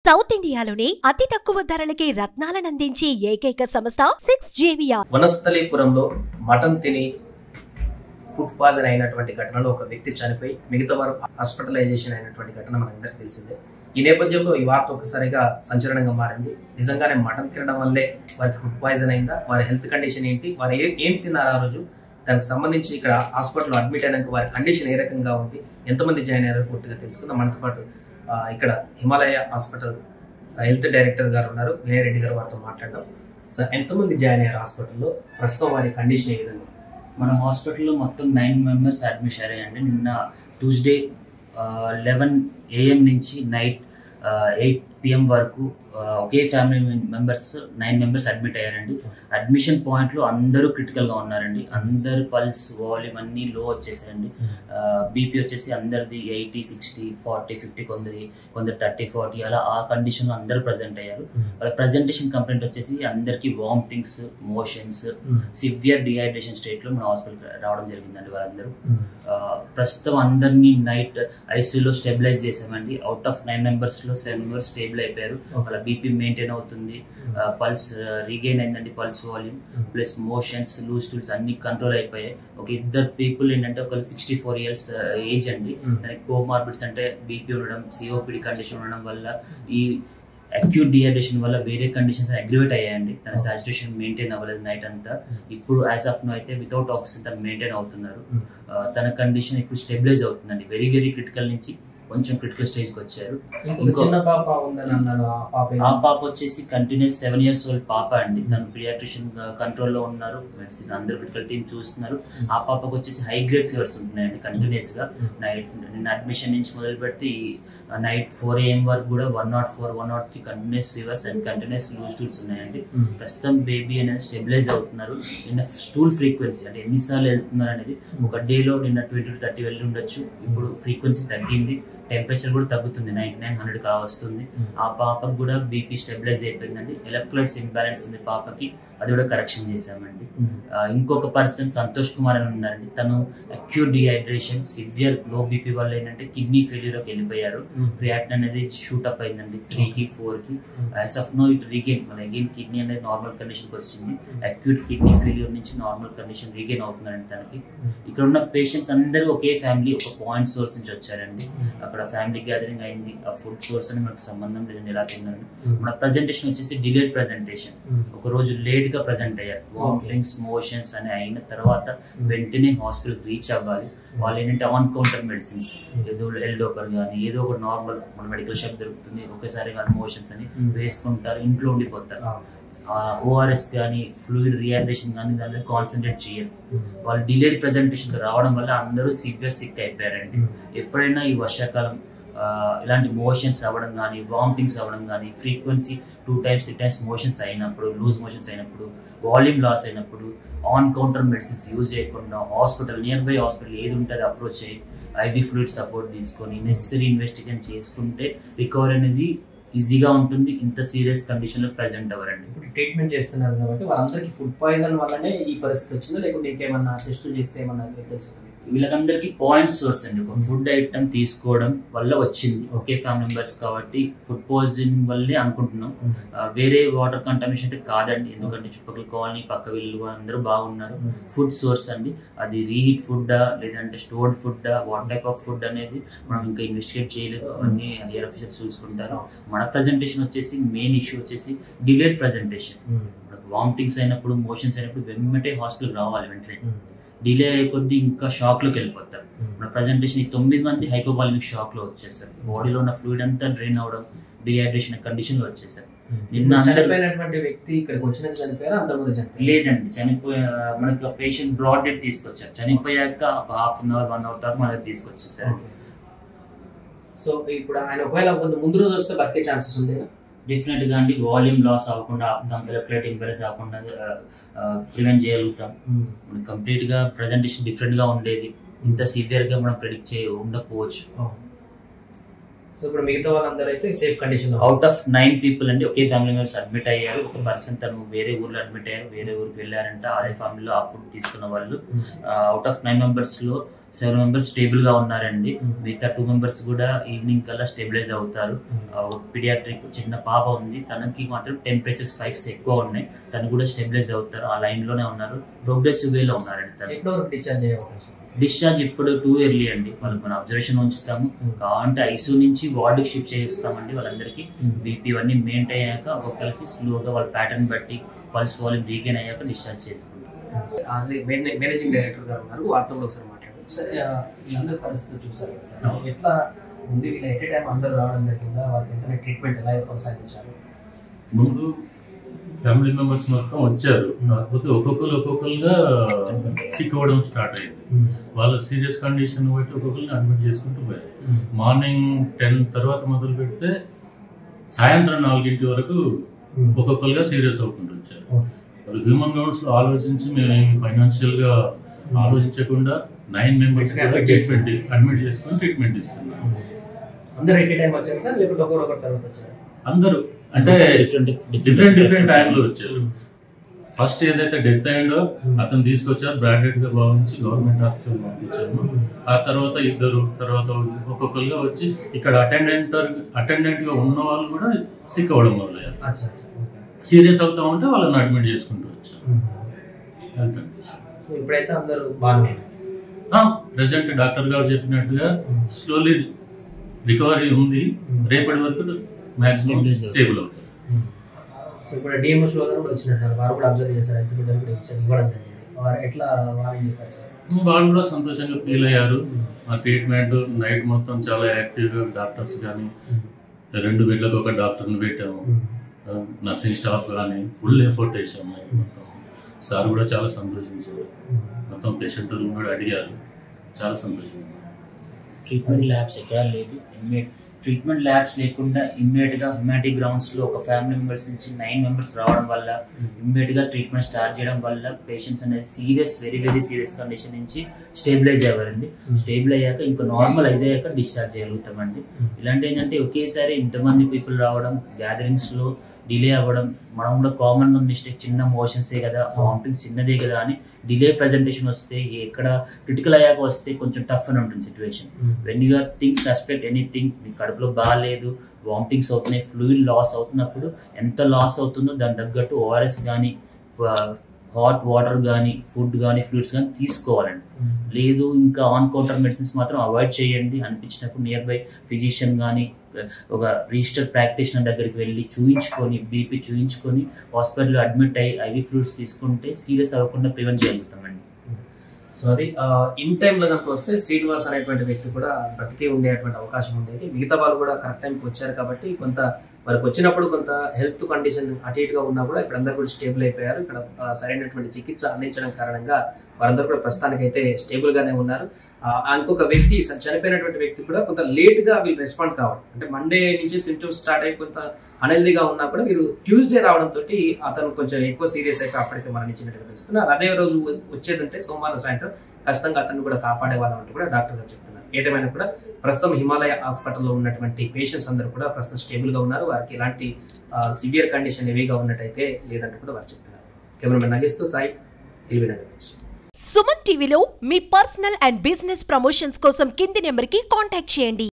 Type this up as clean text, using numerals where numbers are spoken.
South ఇండియాలోనే అతి తక్కువ ధరలకి రత్నాలను అందించే ఏకైక సంస్థ 6JVR. వనస్థలీపురంలో మటన్ తిని ఫుడ్ పాయిజన్ అయినటువంటి ఘటనలో ఒక వ్యక్తి చనిపోయి మిగతా వారు హాస్పిటలైజేషన్ అయినటువంటి ఘటన మనందరికీ తెలిసిందే. ఈ నేపథ్యంలో ఈ వార్త ఒకసారిగా సంచలనంగా మారింది. నిజంగానే మటన్ తినడం వల్లే వారికి ఫుడ్ పాయిజన్ అయిందా, వారి హెల్త్ కండిషన్ ఏంటి, వారు ఏం తిన్నారు ఆ రోజు, దానికి సంబంధించి ఇక్కడ హాస్పిటల్లో అడ్మిట్ అయినాక వారి కండిషన్ ఏ రకంగా ఉంది, ఎంతమంది జాయిన్ అయ్యారో పూర్తిగా తెలుసుకుందాం. మనతో పాటు ఇక్కడ హిమాలయ హాస్పిటల్ హెల్త్ డైరెక్టర్ గారు ఉన్నారు, వినయ్ రెడ్డి గారు, వారితో మాట్లాడడం. సార్, ఎంతమంది జాయిన్ అయ్యారు హాస్పిటల్లో, ప్రస్తుతం వారి కండిషన్ ఏ విధంగా? మన హాస్పిటల్లో మొత్తం 9 మెంబర్స్ అడ్మిట్ అయ్యారండి. నిన్న ట్యూస్డే 11 AM నుంచి నైట్ 8 PM వరకు ఒకే ఫ్యామిలీ మెంబర్స్ 9 మెంబర్స్ అడ్మిట్ అయ్యారండి. అడ్మిషన్ పాయింట్లో అందరూ క్రిటికల్గా ఉన్నారండి. అందరు పల్స్ వాల్యూమ్ అన్నీ లో వచ్చేసాయండి. బీపీ వచ్చేసి అందరిది 80, 60, 40, 50, కొందరు 30, 40 అలా ఆ కండిషన్లో అందరూ ప్రజెంట్ అయ్యారు. వాళ్ళ ప్రజెంటేషన్ కంప్లైంట్ వచ్చేసి అందరికీ వామిటింగ్స్, మోషన్స్, సివియర్ డిహైడ్రేషన్ స్టేట్లో మన హాస్పిటల్ రావడం జరిగిందండి. వాళ్ళందరూ ప్రస్తుతం అందరినీ నైట్ ఐసీయూలో స్టెబిలైజ్ చేసామండి. అవుట్ ఆఫ్ 9 మెంబర్స్లో 7 మెంబర్స్ స్టేబుల్ అయిపోయారు. వాళ్ళ బీపీ మెయింటైన్ అవుతుంది, పల్స్ రీగెయిన్ అయిందండి, pulse volume plus motions, loose stools అన్ని కంట్రోల్ అయిపోయాయి. ఒక ఇద్దరు పీపుల్ ఏంటంటే ఒకరు 64 years ఏజ్ అండి. దానికి కోమార్బిడ్స్ అంటే బీపీ ఉండడం, సిఓపిడి కండిషన్ ఉండడం వల్ల ఈ అక్యూట్ డిహైడ్రేషన్ వల్ల వేరే కండిషన్స్ అగ్రివేట్ అయ్యాయండి. తన సాచురేషన్ మెయింటైన్ అవ్వలేదు నైట్ అంతా. ఇప్పుడు యాజ్ ఆఫ్ నో అయితే వితౌట్ ఆక్సిజన్ తను మెయింటైన్ అవుతున్నారు. తన కండిషన్ ఇప్పుడు స్టెబిలైజ్ అవుతుందండి. వెరీ వెరీ క్రిటికల్ నుంచి కొంచెం క్రిటికల్ స్టేజ్కి వచ్చారు. ఆ పాప వచ్చేసి కంటిన్యూస్ 7 years old పాప అండి. తను పీడియాట్రిషియన్ కంట్రోల్లో ఉన్నారు, మెడిసిన్ అందరూ క్రిటికల్ టీమ్ చూస్తున్నారు. ఆ పాపకు వచ్చేసి హై గ్రేడ్ ఫీవర్స్ ఉంటున్నాయండి కంటిన్యూస్ గా. నిన్న అడ్మిషన్ నుంచి మొదలు పెడితే నైట్ 4 AM వరకు కూడా 104, 103 continuous fevers and continuous loose stools ఉన్నాయండి. ప్రస్తుతం బేబీ అనేది స్టెబిలైజ్ అవుతున్నారు. నిన్న స్టూల్ ఫ్రీక్వెన్సీ అంటే ఎన్నిసార్లు వెళ్తున్నారు అనేది ఒక డేలో నిన్న 20 to 30 వెళ్ళి ఉండొచ్చు. ఇప్పుడు ఫ్రీక్వెన్సీ తగ్గింది, టెంపరేచర్ కూడా తగ్గుతుంది, 99, 100 వస్తుంది. ఆ పాపకు కూడా బీపీ స్టెబిలైజ్ అయిపోయిందండి. ఎలక్ట్రోలైట్స్ ఇంబ్యాలెన్స్ ఉంది పాపకి, అది కూడా కరెక్షన్ చేసామండి. ఇంకొక పర్సన్ సంతోష్ కుమార్ అని ఉన్నారండి. తను acute dehydration, severe low BP వల్ల ఏంటంటే కిడ్నీ ఫెయిల్యూర్కి వెళ్ళిపోయారు. క్రియాటిన్ అనేది షూటప్ అయిందండి 3కి 4కి. As of now it regain, మన అగైన్ కిడ్నీ అనేది నార్మల్ కండిషన్కి వచ్చింది. అక్యూట్ కిడ్నీ ఫెయిల్యూర్ నుంచి నార్మల్ కండిషన్ రీగెయిన్ అవుతున్నారండి తనకి. ఇక్కడ ఉన్న పేషెంట్స్ అందరూ ఒకే ఫ్యామిలీ, ఒక పాయింట్ సోర్స్ నుంచి వచ్చారండి. అక్కడ ఫ్యామిలీ గ్యాదరింగ్ అయింది. ఆ ఫుడ్ సోర్స్ అని మనకు సంబంధం లేదండి, ఎలా తిన్నాను. మన ప్రజెంటేషన్ వచ్చేసి డిలేడ్ ప్రజెంటేషన్, ఒక రోజు లేట్ గా ప్రజెంట్ అయ్యారు. వామిటింగ్స్, మోషన్స్ అని అయిన తర్వాత వెంటనే హాస్పిటల్ రీచ్ అవ్వాలి. వాళ్ళు ఏంటంటే ఆన్ కౌంటర్ మెడిసిన్స్, ఏదో ఎల్డోపర్ కానీ ఏదో ఒక నార్మల్ మన మెడికల్ షాప్ దొరుకుతుంది, ఒకేసారి కాదు మోషన్స్ అని వేసుకుంటారు, ఇంట్లో ఉండిపోతారు. ఓఆర్ఎస్ కానీ ఫ్లూయిడ్ రీహైడ్రేషన్ కానీ దాని కాన్సన్ట్రేట్ చేయరు. వాళ్ళు డిలేడ్ ప్రజెంటేషన్ రావడం వల్ల అందరూ సివియర్ సిక్ అయిపోయారండి. ఎప్పుడైనా ఈ వర్షాకాలం ఇలాంటి మోషన్స్ అవ్వడం కానీ, వామిటింగ్స్ అవ్వడం కానీ, ఫ్రీక్వెన్సీ 2 times 3 times మోషన్స్ అయినప్పుడు, లూజ్ మోషన్స్ అయినప్పుడు, వాల్యూమ్ లాస్ అయినప్పుడు ఆన్ కౌంటర్ మెడిసిన్స్ యూజ్ చేయకుండా హాస్పిటల్, నియర్ బై హాస్పిటల్ ఏది ఉంటుంది అప్రోచ్ అయ్యి ఐవీ ఫ్లూయిడ్ సపోర్ట్ తీసుకొని నెసరీ ఇన్వెస్టిగేషన్ చేసుకుంటే రికవరీ అనేది ఈజీగా ఉంటుంది. ఇంత సీరియస్ కండిషన్ లో ప్రెజెంట్ అవ్వరండి. ఇప్పుడు ట్రీట్మెంట్ చేస్తున్నారు కాబట్టి వాళ్ళందరికీ ఫుడ్ పాయిజన్ వల్లనే ఈ పరిస్థితి వచ్చిందా, లేకుంటే ఇంకేమన్నా టెస్టులు చేస్తే ఏమన్నా తెలుస్తుంది? వీళ్ళకందరికీ పాయింట్ సోర్స్ అండి. ఒక ఫుడ్ ఐటమ్ తీసుకోవడం వల్ల వచ్చింది, ఒకే ఫ్యామిలీ మెంబర్స్ కాబట్టి ఫుడ్ పాయిజన్ వల్లే అనుకుంటున్నాం. వేరే వాటర్ కంటామినేషన్ అయితే కాదండి, ఎందుకంటే చుట్టుపక్కల కాలనీ, పక్క వీళ్ళు అందరూ బాగున్నారు. ఫుడ్ సోర్స్ అండి, అది రీహీట్ ఫుడ్డా లేదంటే స్టోర్డ్ ఫుడ్డా, వాట్ టైప్ ఆఫ్ ఫుడ్ అనేది మనం ఇంకా ఇన్వెస్టిగేట్ చేయలేదు. అవన్నీ హైయర్ ఆఫీసర్స్ చూసుకుంటారు. మన ప్రజెంటేషన్ వచ్చేసి మెయిన్ ఇష్యూ వచ్చేసి డిలేడ్ ప్రజెంటేషన్. వామిటింగ్స్ అయినప్పుడు, మోషన్స్ అయినప్పుడు వెంటనే హాస్పిటల్కి రావాలి. వెంటనే డిలే అయిపోద్ది, ఇంకా షాక్ లోకి వెళ్ళిపోతారు. మన ప్రజెంటేషన్ 9 మంది హైపోవాలిమిక్ షాక్ లో వచ్చేసారు. బాడీలో ఉన్న ఫ్లూయిడ్ అంతా డ్రైన్ అవడం, డిహైడ్రేషన్ కండిషన్ లో వచ్చేసారు. నిన్న చనిపోయినటువంటి వ్యక్తి ఇక్కడికి వచ్చినాక చనిపోయారు, అంతకుముందు చనిపోయారు? లేదండి, మనకి పేషెంట్ బ్రాడ్ డెడ్ తీసుకొచ్చారు. చనిపోయాక 1/2 hour 1 hour తర్వాత మన దగ్గర తీసుకొచ్చేసారు. సో ఇప్పుడు ఆయన ఒకవేళ ముందు రోజు వస్తే బతికే ఛాన్సెస్ ఉండేనా? డెఫినెట్ గా అండి, వాల్యూమ్ లాస్ అవ్వకుండా ఆపుతాం, ఎలక్ట్రోలైట్ ఇంబ్యాలెన్స్ అవ్వకుండా ప్రివెంట్ చేయగలుగుతాం. కంప్లీట్ గా ప్రెజెంటేషన్ డిఫరెంట్ గా ఉండేది, ఇంత సివియర్ గా మనం ప్రెడిక్ట్ ఉండకపోవచ్చు. సో ఇప్పుడు మిగతా వాళ్ళందరూ అయితే safe condition. Out of 9 people అండి, ఒకే ఫ్యామిలీ మెంబర్స్ అడ్మిట్ అయ్యారు. ఒక పర్సన్ తను వేరే ఊర్లో అడ్మిట్ అయ్యారు, వేరే ఊరికి వెళ్ళారంట. అదే ఫ్యామిలీలో ఆ ఫుడ్ తీసుకున్న వాళ్ళు. అవుట్ ఆఫ్ 9 members లో 7 మెంబర్స్ స్టేబుల్ గా ఉన్నారండి. మిగతా 2 మెంబర్స్ కూడా ఈవినింగ్ కల్లా స్టెబిలైజ్ అవుతారు. పీడియాట్రిక్ చిన్న పాప ఉంది, తనకి మాత్రం టెంపరేచర్ స్పైక్స్ ఎక్కువ ఉన్నాయి, తను కూడా స్టెబిలైజ్ అవుతారు. ఆ లైన్ లోనే ఉన్నారు, ప్రోగ్రెసివ్ వేలో ఉన్నారండి. తను డిశ్చార్జ్ ఇప్పుడు టూ ఇయర్లీ అండి. వాళ్ళకి మనం అబ్జర్వేషన్ ఉంచుతాము, కావాలంటే ఐసీయూ నుంచి వార్డుకి షిఫ్ట్ చేస్తామండి. వాళ్ళందరికీ బీపీ ఇవన్నీ మెయింటైన్ అయ్యాక ఒక్కొక్కరికి స్లోగా వాళ్ళ ప్యాటర్న్ బట్టి పల్స్ వాల్యూమ్ రీగైన్ అయ్యాక డిశ్చార్జ్ చేసుకుంటాం. మేనేజింగ్ డైరెక్టర్ గారు ఉన్నారు, వారితో ఒకసారి మాట్లాడారు. సరే, వీళ్ళందరి పరిస్థితి చూసారు కదా సార్, ఎట్లా ఉంది? వీళ్ళ ఎట్ ఏ టైం అందరూ రావడం జరిగిందా? వాళ్ళకి ఎంత ట్రీట్మెంట్ ఎలా కొనసాగించారు? ముందు ఫ్యామిలీ మెంబర్స్ మొత్తం వచ్చారు, కాకపోతే ఒక్కొక్కరుగా సిక్ అవ్వడం స్టార్ట్ అయింది. వాళ్ళ సీరియస్ కండిషన్ బట్టి ఒక్కొక్కరిని అడ్మిట్ చేసుకుంటూ పోయారు. మార్నింగ్ 10 తర్వాత మొదలు పెడితే సాయంత్రం 4 వరకు ఒక్కొక్కరుగా సీరియస్ అవుకుంటూ వచ్చారు. వాళ్ళు హ్యూమన్ గ్రౌండ్స్ లో ఆలోచించి మేము ఫైనాన్షియల్ గా ఆలోచించకుండా 9 మెంబర్స్ అడ్మిట్ చేసుకుని ట్రీట్మెంట్ ఇస్తున్నాం. అందరూ ఎట్ ఏ టైం వచ్చారు సార్, లేకపోతే ఒకరు తర్వాత వచ్చారు? అందరూ అంటే డిఫరెంట్ టైంలో వచ్చారు. ఫస్ట్ ఏదైతే డెత్ అయిందో అతను తీసుకొచ్చారు, బ్రాండెడ్ గా భావించి గవర్నమెంట్ హాస్పిటల్ పంపించాము. ఆ తర్వాత ఇద్దరు, తర్వాత ఒక్కొక్కరుగా వచ్చి ఇక్కడ అటెండెంట్ గా ఉన్న వాళ్ళు కూడా సిక్ అవ్వడం మొదలయ్యారు. సీరియస్ అవుతా ఉంటే వాళ్ళని అడ్మిట్ చేసుకుంటూ వచ్చారు. సో ఇప్పుడైతే అందరూ బాగా ప్రెసెంట్ డాక్టర్ గారు చెప్పినట్టుగా స్లోలీ రికవరీ ఉంది. రేపటి వరకు మాక్సిమం స్టేబుల్ అవుతారు. సో ఇప్పుడు డిఎంఓ సోదరు కూడా వచ్చినట్టు, వారు కూడా అబ్జర్వ్ చేశారు, హెల్త్ కూడా ఇవ్వడం జరిగింది. వారు ఎట్లా వాళ్ళు చెప్పారు సార్? వాళ్ళు కూడా సంతోషంగా ఫీల్ అయ్యారు. ఆ ట్రీట్మెంట్ నైట్ మొత్తం చాలా యాక్టివ్గా డాక్టర్స్ కానీ 2 బెడ్లకు ఒక డాక్టర్ని పెట్టాము, నర్సింగ్ స్టాఫ్ కానీ ఫుల్ ఎఫర్ట్ వేసాము. మొత్తం సార్ కూడా చాలా సంతోషించారు. మొత్తం పేషెంట్లను కూడా అడిగారు, చాలా సంతోషంగా. ట్రీట్మెంట్ ల్యాబ్స్ ఎక్కడా లేదు. ట్రీట్మెంట్ ల్యాబ్స్ లేకుండా ఇమ్మీడియట్ గా హ్యూమానిటీ గ్రౌండ్స్ లో ఒక ఫ్యామిలీ మెంబర్స్ నుంచి 9 మెంబర్స్ రావడం వల్ల ఇమ్మీడియట్ గా ట్రీట్మెంట్ స్టార్ట్ చేయడం వల్ల పేషెంట్స్ అనేది వెరీ సీరియస్ కండిషన్ నుంచి స్టేబిలైజ్ అయ్యారండి. స్టేబుల్ అయ్యాక ఇంకా నార్మలైజ్ అయ్యాక డిశ్చార్జ్ చేయగలుగుతామండి. ఇలాంటి ఏంటంటే ఒకేసారి ఇంతమంది పీపుల్ రావడం, గ్యాదరింగ్స్ లో డిలే అవ్వడం, మనం కూడా కామన్ గా మిస్టేక్ చిన్న మోషన్సే కదా, వామిటింగ్స్ చిన్నదే కదా అని డిలే ప్రెజెంటేషన్ వస్తే, ఎక్కడ క్రిటికల్ అయ్యాక వస్తే కొంచెం టఫ్ అని ఉంటుంది situation. When you are think suspect anything, మీ కడుపులో బాగాలేదు, వామిటింగ్స్ అవుతున్నాయి, ఫ్లూయిడ్ లాస్ అవుతున్నప్పుడు ఎంత లాస్ అవుతుందో దాని తగ్గట్టు ఓఆర్ఎస్ కానీ, హాట్ వాటర్ కానీ, ఫుడ్ కానీ, ఫ్లూయిడ్స్ కానీ తీసుకోవాలండి. లేదు ఇంకా ఆన్ కౌంటర్ మెడిసిన్స్ మాత్రం అవాయిడ్ చేయండి. అనిపించినప్పుడు నియర్ బై ఫిజిషియన్ కానీ ఒక రిజిస్టర్డ్ ప్రాక్టీషనర్ దగ్గరికి వెళ్ళి చూయించుకొని, బీపీ చూయించుకొని హాస్పిటల్లో అడ్మిట్ అయ్యి ఐవీ ఫ్లూయిడ్స్ తీసుకుంటే సీరియస్ అవ్వకుండా ప్రివెంట్ చేయగలుగుతామండి. సో అది ఇన్ టైంలో కనుక వస్తే శ్రీనివాస్ అనేటువంటి వ్యక్తి కూడా బ్రతికే ఉండేటువంటి అవకాశం ఉండేది. మిగతా వాళ్ళు కూడా కరెక్ట్ టైంకి వచ్చారు కాబట్టి కొంత వారికి వచ్చినప్పుడు కొంత హెల్త్ కండిషన్ అటు ఇటుగా ఉన్నా కూడా ఇప్పుడు అందరూ కూడా స్టేబుల్ అయిపోయారు. ఇక్కడ సరైనటువంటి చికిత్స అందించడం కారణంగా వారందరూ కూడా ప్రస్తుతానికి అయితే స్టేబుల్ గానే ఉన్నారు. ఇంకొక వ్యక్తి చనిపోయినటువంటి వ్యక్తి కూడా కొంత లేట్ గా వీళ్ళు రెస్పాండ్ కావడం, అంటే మండే నుంచి సిమ్టమ్స్ స్టార్ట్ అయి కొంత అన్హెల్దీగా ఉన్నా కూడా వీరు ట్యూస్డే రావడంతో అతను కొంచెం ఎక్కువ సీరియస్ అయిపోయి అప్పటికే మరణించినట్టుగా తెలుస్తున్నారు. అదే రోజు వచ్చేదంటే సోమవారం సాయంత్రం ఖచ్చితంగా అతన్ని కూడా కాపాడే వాళ్ళం అంటూ కూడా డాక్టర్ గారు చెప్తున్నారు. ఏదేమైనా కూడా ప్రస్తుతం హిమాలయ హాస్పిటల్లో ఉన్నటువంటి పేషెంట్స్ అందరూ కూడా ప్రస్తుతం స్టేబుల్ గా ఉన్నారు. వారికి ఎలాంటి సివియర్ కండిషన్ హెవీగా ఉన్నట్టయితే లేదంటూ కూడా వారు చెప్తున్నారు. కెమెరామెన్ నగేష్తో సాయి, ఎల్బీ నగర్ నుంచి. సుమన్ టీవీలో మీ పర్సనల్ అండ్ బిజినెస్ ప్రమోషన్స్ కోసం కింది నెంబర్కి కాంటాక్ట్ చేయండి.